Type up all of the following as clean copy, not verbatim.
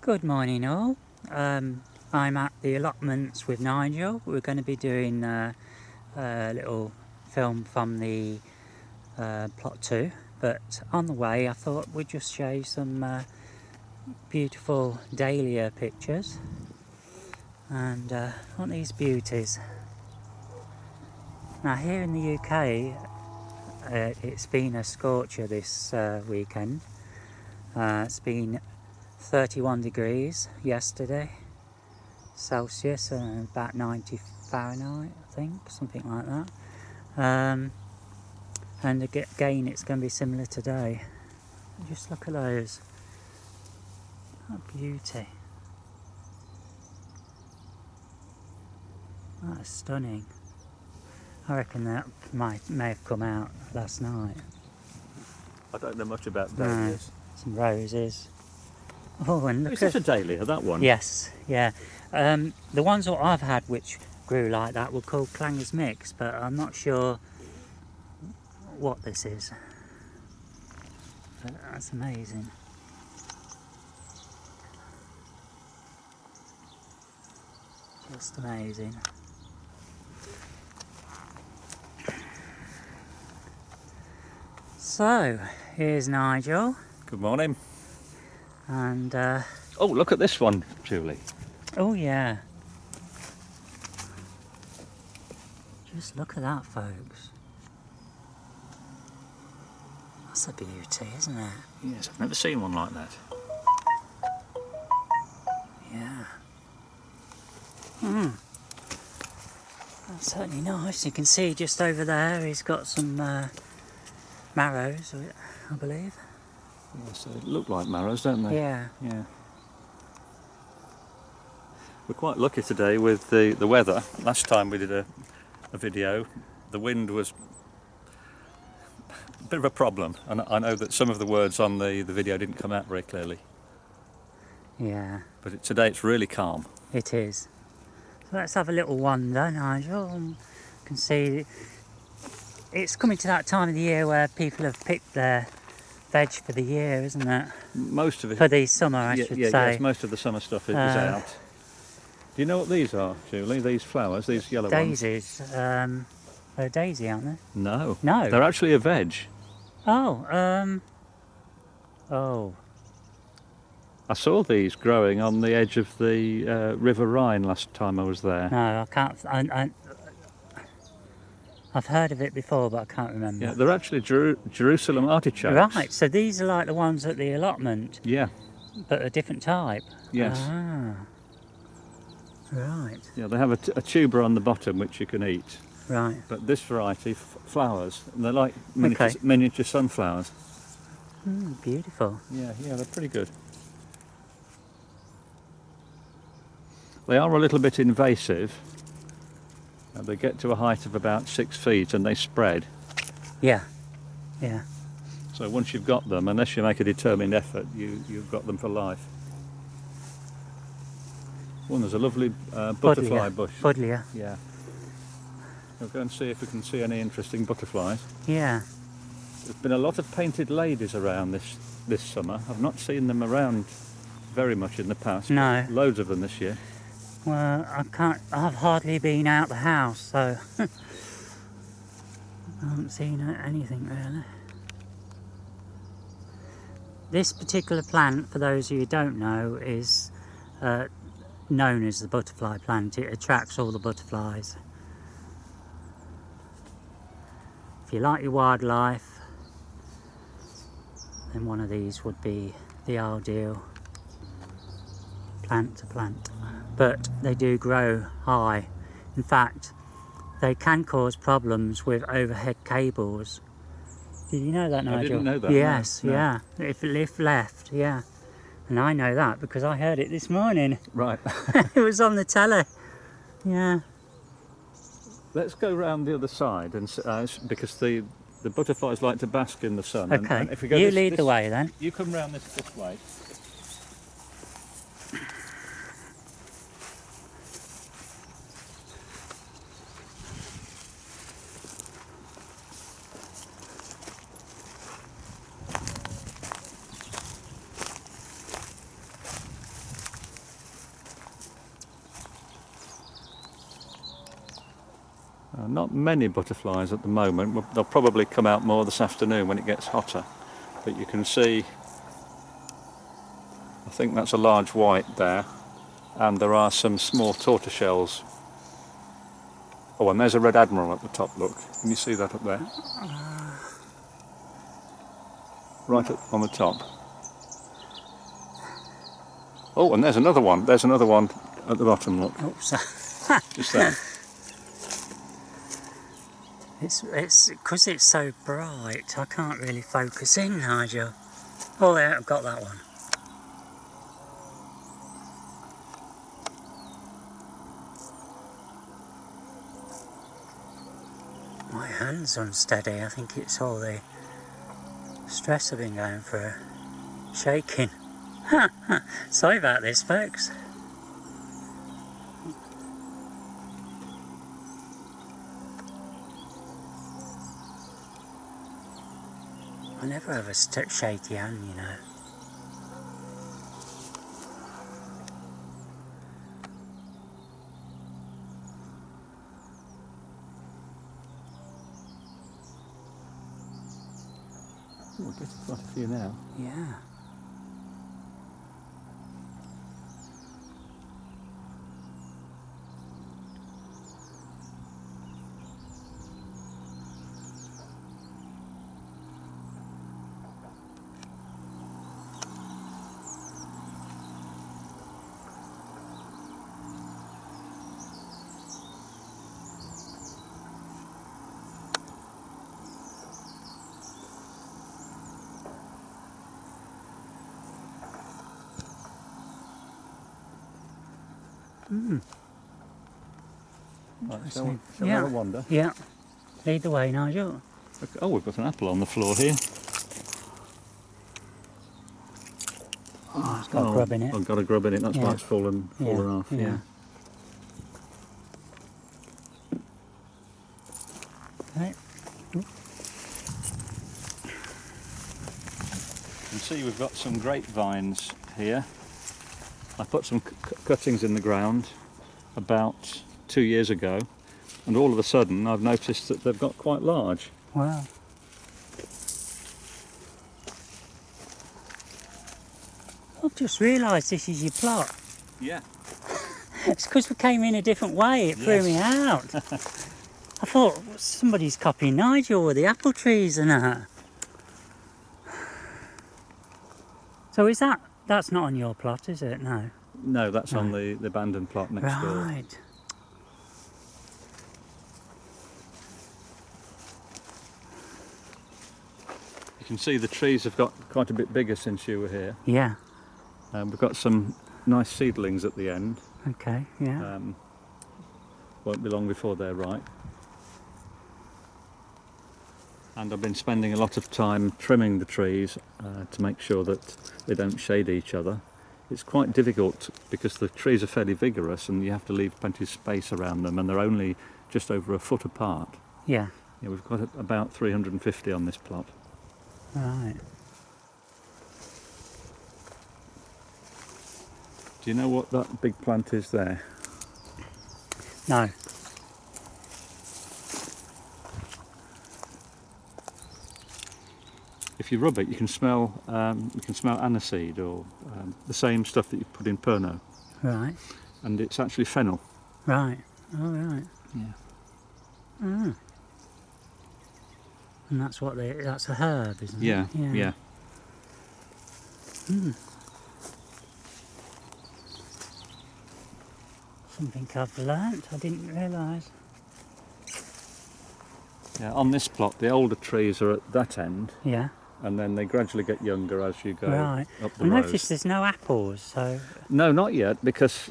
Good morning all. I'm at the allotments with Nigel. We're going to be doing a little film from the plot 2, but on the way I thought we'd just show you some beautiful dahlia pictures, and aren't these beauties? Now here in the UK it's been a scorcher this weekend. It's been 31 degrees yesterday Celsius and about 90 Fahrenheit, I think, something like that. And again it's going to be similar today. Just look at those. What beauty. That is stunning. I reckon that may have come out last night. I don't know much about dahlias. Some roses. Oh, and look Is this a dahlia, that one? Yes, yeah. The ones that I've had which grew like that were called Clangers Mix, but I'm not sure what this is. But that's amazing. Just amazing. So, here's Nigel. Good morning. And oh, look at this one, Julie. oh yeah, just look at that, folks. That's a beauty, isn't it? Yes, I've never seen one like that. Yeah. That's certainly nice. You can see just over there he's got some marrows, I believe. Yes, they look like marrows, don't they? Yeah. Yeah. We're quite lucky today with the weather. Last time we did a video, the wind was a bit of a problem, and I know that some of the words on the video didn't come out very clearly. Yeah. But today it's really calm. It is. So let's have a little wander, Nigel. You can see it's coming to that time of the year where people have picked their veg for the year, isn't it? Most of it. For the summer, I should say. Yes, most of the summer stuff is out. Do you know what these are, Julie? These flowers, these yellow daisies. ones? Daisies. They're a daisy, aren't they? No. No. They're actually a veg. Oh, oh. I saw these growing on the edge of the River Rhine last time I was there. No, I can't. I've heard of it before, but I can't remember. Yeah, they're actually Jerusalem artichokes. Right, so these are like the ones at the allotment. Yeah. But a different type. Yes. Ah. Right. Yeah, they have a tuber on the bottom which you can eat. Right. But this variety flowers, and they're like miniature sunflowers. Beautiful. Yeah, they're pretty good. They are a little bit invasive. They get to a height of about 6 feet and they spread. Yeah, yeah. So once you've got them, unless you make a determined effort, you've got them for life. One, there's a lovely butterfly bush. Buddleia. Yeah. We'll go and see if we can see any interesting butterflies. Yeah. There's been a lot of painted ladies around this summer. I've not seen them around very much in the past. No. Loads of them this year. Well, I've hardly been out the house, so I haven't seen anything really. This particular plant, for those of you who don't know, is known as the butterfly plant. It attracts all the butterflies. If you like your wildlife, then one of these would be the ideal plant to plant. But they do grow high. In fact, they can cause problems with overhead cables. Did you know that, Nigel? I didn't know that. Yes, no. yeah. If left, yeah. And I know that because I heard it this morning. Right. It was on the telly. Yeah. Let's go round the other side, and because the butterflies like to bask in the sun. Okay. And if we go you lead the way then. You come round this way. Not many butterflies at the moment. They'll probably come out more this afternoon when it gets hotter. But you can see, I think that's a large white there, and there are some small tortoiseshells. Oh, and there's a red admiral at the top, look. Can you see that up there? Right on the top. Oh, and there's another one. There's another one at the bottom, look. Oops. Just there. It's because it's so bright, I can't really focus in, Nigel. Oh, there, I've got that one. My hand's unsteady. I think it's all the stress I've been going through. Shaking. Sorry about this, folks. I never have a shaky hand, you know. Oh, I guess quite a few now. Yeah. Mm. Right, shall we Yeah. have a wander? Yeah. Lead the way, Nigel. Oh, we've got an apple on the floor here. Oh, it's got a grub in it. I've got a grub in it, that's why it's fallen off, yeah. Okay. You can see we've got some grapevines here. I put some cuttings in the ground about 2 years ago, and all of a sudden I've noticed that they've got quite large. Wow. I've just realised this is your plot. Yeah. It's because we came in a different way, it threw me out. I thought somebody's copying Nigel with the apple trees and that. So is that's not on your plot, is it? No. No, that's on the abandoned plot next door. Right. You can see the trees have got quite a bit bigger since you were here. Yeah. We've got some nice seedlings at the end. Okay, yeah. Won't be long before they're ripe. And I've been spending a lot of time trimming the trees to make sure that they don't shade each other. It's quite difficult because the trees are fairly vigorous and you have to leave plenty of space around them, and they're only just over a foot apart. Yeah. Yeah, we've got about 350 on this plot. Right. Do you know what that big plant is there? No. If you rub it, you can smell aniseed, or the same stuff that you put in Pernod. Right. And it's actually fennel. Right. All right. Yeah. Ah. And that's that's a herb, isn't it? Yeah. Yeah. Hmm. Something I've learnt, I didn't realise. Yeah. On this plot, the older trees are at that end. Yeah. And then they gradually get younger as you go up the I road. noticed there's no apples, so... No, not yet, because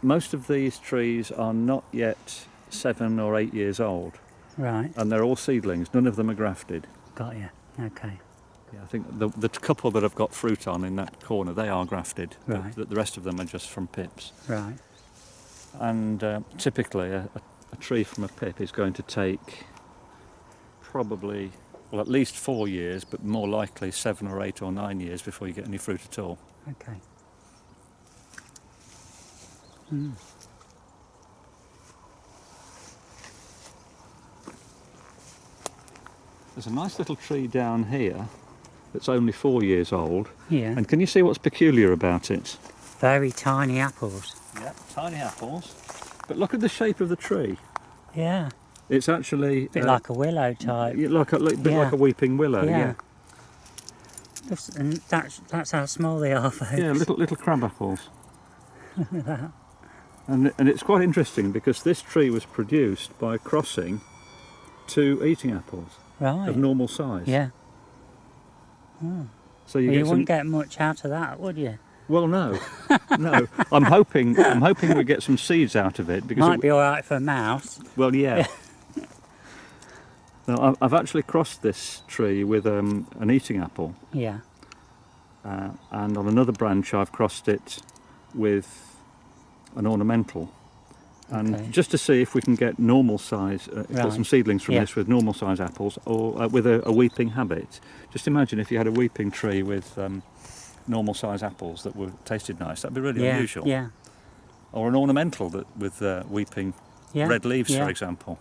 most of these trees are not yet 7 or 8 years old. Right. And they're all seedlings, none of them are grafted. Got you. Okay. Yeah, I think the couple that have got fruit on in that corner, they are grafted. Right. The rest of them are just from pips. Right. And typically a tree from a pip is going to take probably, well, at least 4 years, but more likely 7 or 8 or 9 years before you get any fruit at all. Okay. Mm. There's a nice little tree down here that's only 4 years old. Yeah. And can you see what's peculiar about it? Very tiny apples. Yeah, tiny apples. But look at the shape of the tree. Yeah. It's actually... A bit like a willow type. bit like a weeping willow, yeah. And that's how small they are, folks. Yeah, little crab apples. Look at that. And it's quite interesting because this tree was produced by crossing 2 eating apples Right. of normal size. Yeah. Oh. So You get wouldn't get much out of that, would you? Well, no, no. I'm hoping we get some seeds out of it because Might be all right for a mouse. Well, yeah. No, I've actually crossed this tree with an eating apple. Yeah. And on another branch I've crossed it with an ornamental. And Okay. just to see if we can get normal size, Right. get some seedlings from this with normal size apples, or with a weeping habit. Just imagine if you had a weeping tree with normal size apples that were tasted nice. That'd be really unusual. Yeah. Or an ornamental with weeping red leaves, for example.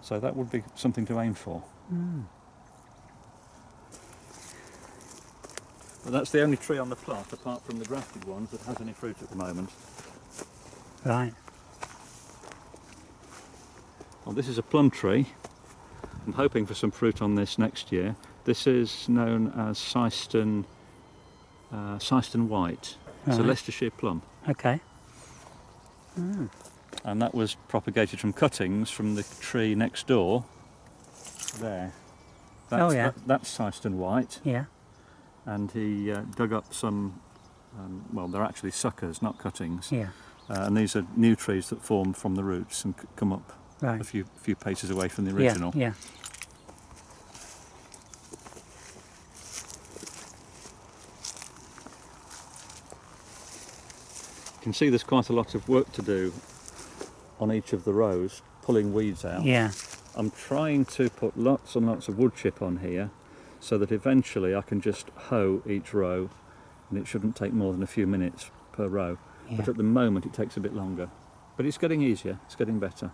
So that would be something to aim for. Mm. But that's the only tree on the plot, apart from the grafted ones, that has any fruit at the moment. Right. Well, this is a plum tree. I'm hoping for some fruit on this next year. This is known as Syston White. It's a Right. Leicestershire plum. Okay. Mm. And that was propagated from cuttings from the tree next door. There. That's Syston White. Yeah. And he dug up some, well, they're actually suckers, not cuttings. Yeah. And these are new trees that form from the roots and come up Right. a few paces away from the original. Yeah. You can see there's quite a lot of work to do on each of the rows, pulling weeds out. Yeah. I'm trying to put lots and lots of wood chip on here so that eventually I can just hoe each row, and it shouldn't take more than a few minutes per row. Yeah. But at the moment it takes a bit longer. But it's getting easier, it's getting better.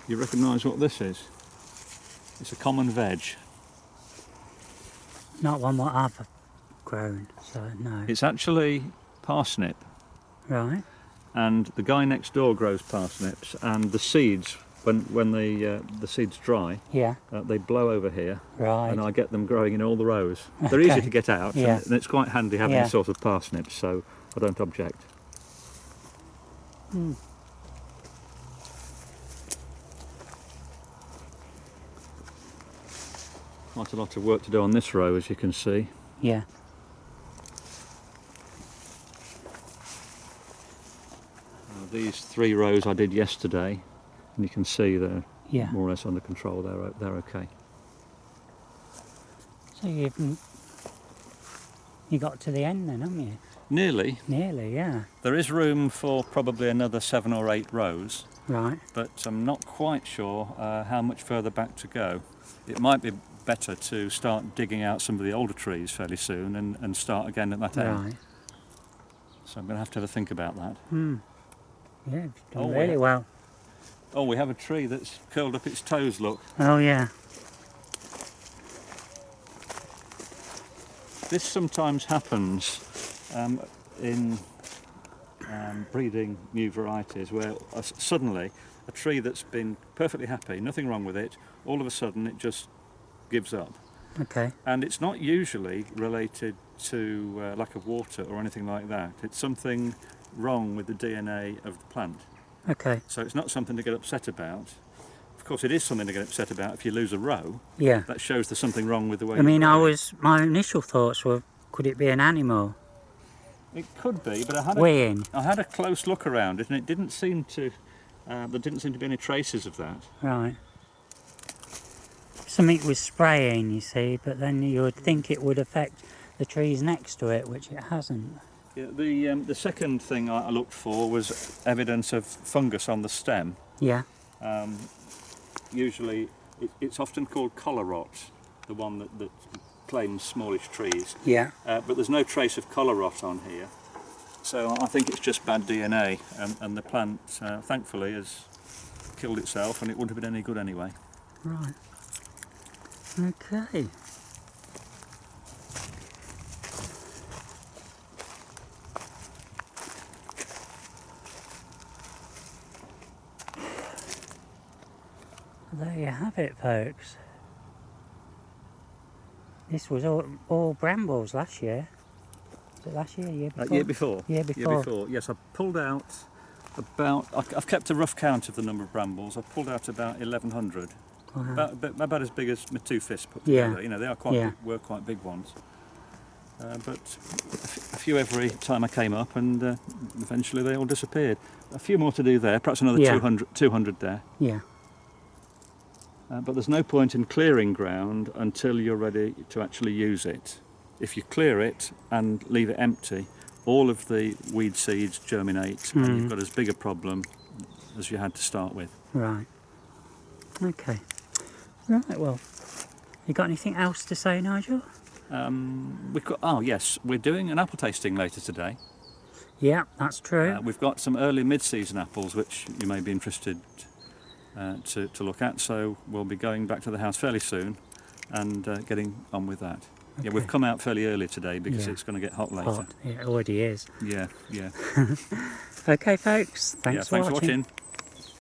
You recognise what this is? It's a common veg. Not one what I've grown, so no. It's actually parsnip, Right. and the guy next door grows parsnips, and the seeds, when the seeds dry, Yeah. they blow over here, Right. and I get them growing in all the rows. They're easy Okay. to get out, Yeah. and it's quite handy having Yeah. a sort of parsnips, so I don't object. Mm. Quite a lot of work to do on this row, as you can see. Yeah. These 3 rows I did yesterday, and you can see they're Yeah. more or less under control. They're okay. So you got to the end then, haven't you? Nearly. Nearly, yeah. There is room for probably another 7 or 8 rows, Right. but I'm not quite sure how much further back to go. It might be better to start digging out some of the older trees fairly soon and start again at that end. Right. So I'm going to have a think about that. Hmm. Yeah, you've done Oh, really yeah. well. Oh, we have a tree that's curled up its toes, look. Oh yeah. This sometimes happens in breeding new varieties, where suddenly a tree that's been perfectly happy, nothing wrong with it, all of a sudden it just gives up. Okay. And it's not usually related to lack of water or anything like that. It's something wrong with the DNA of the plant. Okay. So it's not something to get upset about. Of course, it is something to get upset about if you lose a row. Yeah. That shows there's something wrong with the way I mean, you're growing. my initial thoughts were, could it be an animal It could be, but I had a close look around it, and it didn't seem to. There didn't seem to be any traces of that. Right. Something was spraying, you see, but then you would think it would affect the trees next to it, which it hasn't. Yeah, the second thing I looked for was evidence of fungus on the stem. Yeah. Usually, it's often called collar rot, the one that claims smallish trees. Yeah. But there's no trace of collar rot on here. So I think it's just bad DNA, and the plant, thankfully, has killed itself, and it wouldn't have been any good anyway. Right. Okay. There you have it, folks. This was all brambles last year. Was it last year? Year before? Year before. Year before. Year before. Yes, I pulled out about. I've kept a rough count of the number of brambles. I've pulled out about 1,100. Wow. About as big as my two fists put Yeah. together. You know, they are quite were quite big ones. But a few every time I came up, and eventually they all disappeared. A few more to do there. Perhaps another 200 there. Yeah. But there's no point in clearing ground until you're ready to actually use it. If you clear it and leave it empty, all of the weed seeds germinate, and you've got as big a problem as you had to start with. Right. Okay. Right, well, you got anything else to say, Nigel? Oh yes, we're doing an apple tasting later today. Yeah, that's true. We've got some early mid-season apples which you may be interested to look at, so we'll be going back to the house fairly soon and getting on with that. Okay. Yeah, we've come out fairly early today because it's going to get hot later. Hot. Yeah, it already is. Yeah, yeah. Okay, folks, thanks for watching.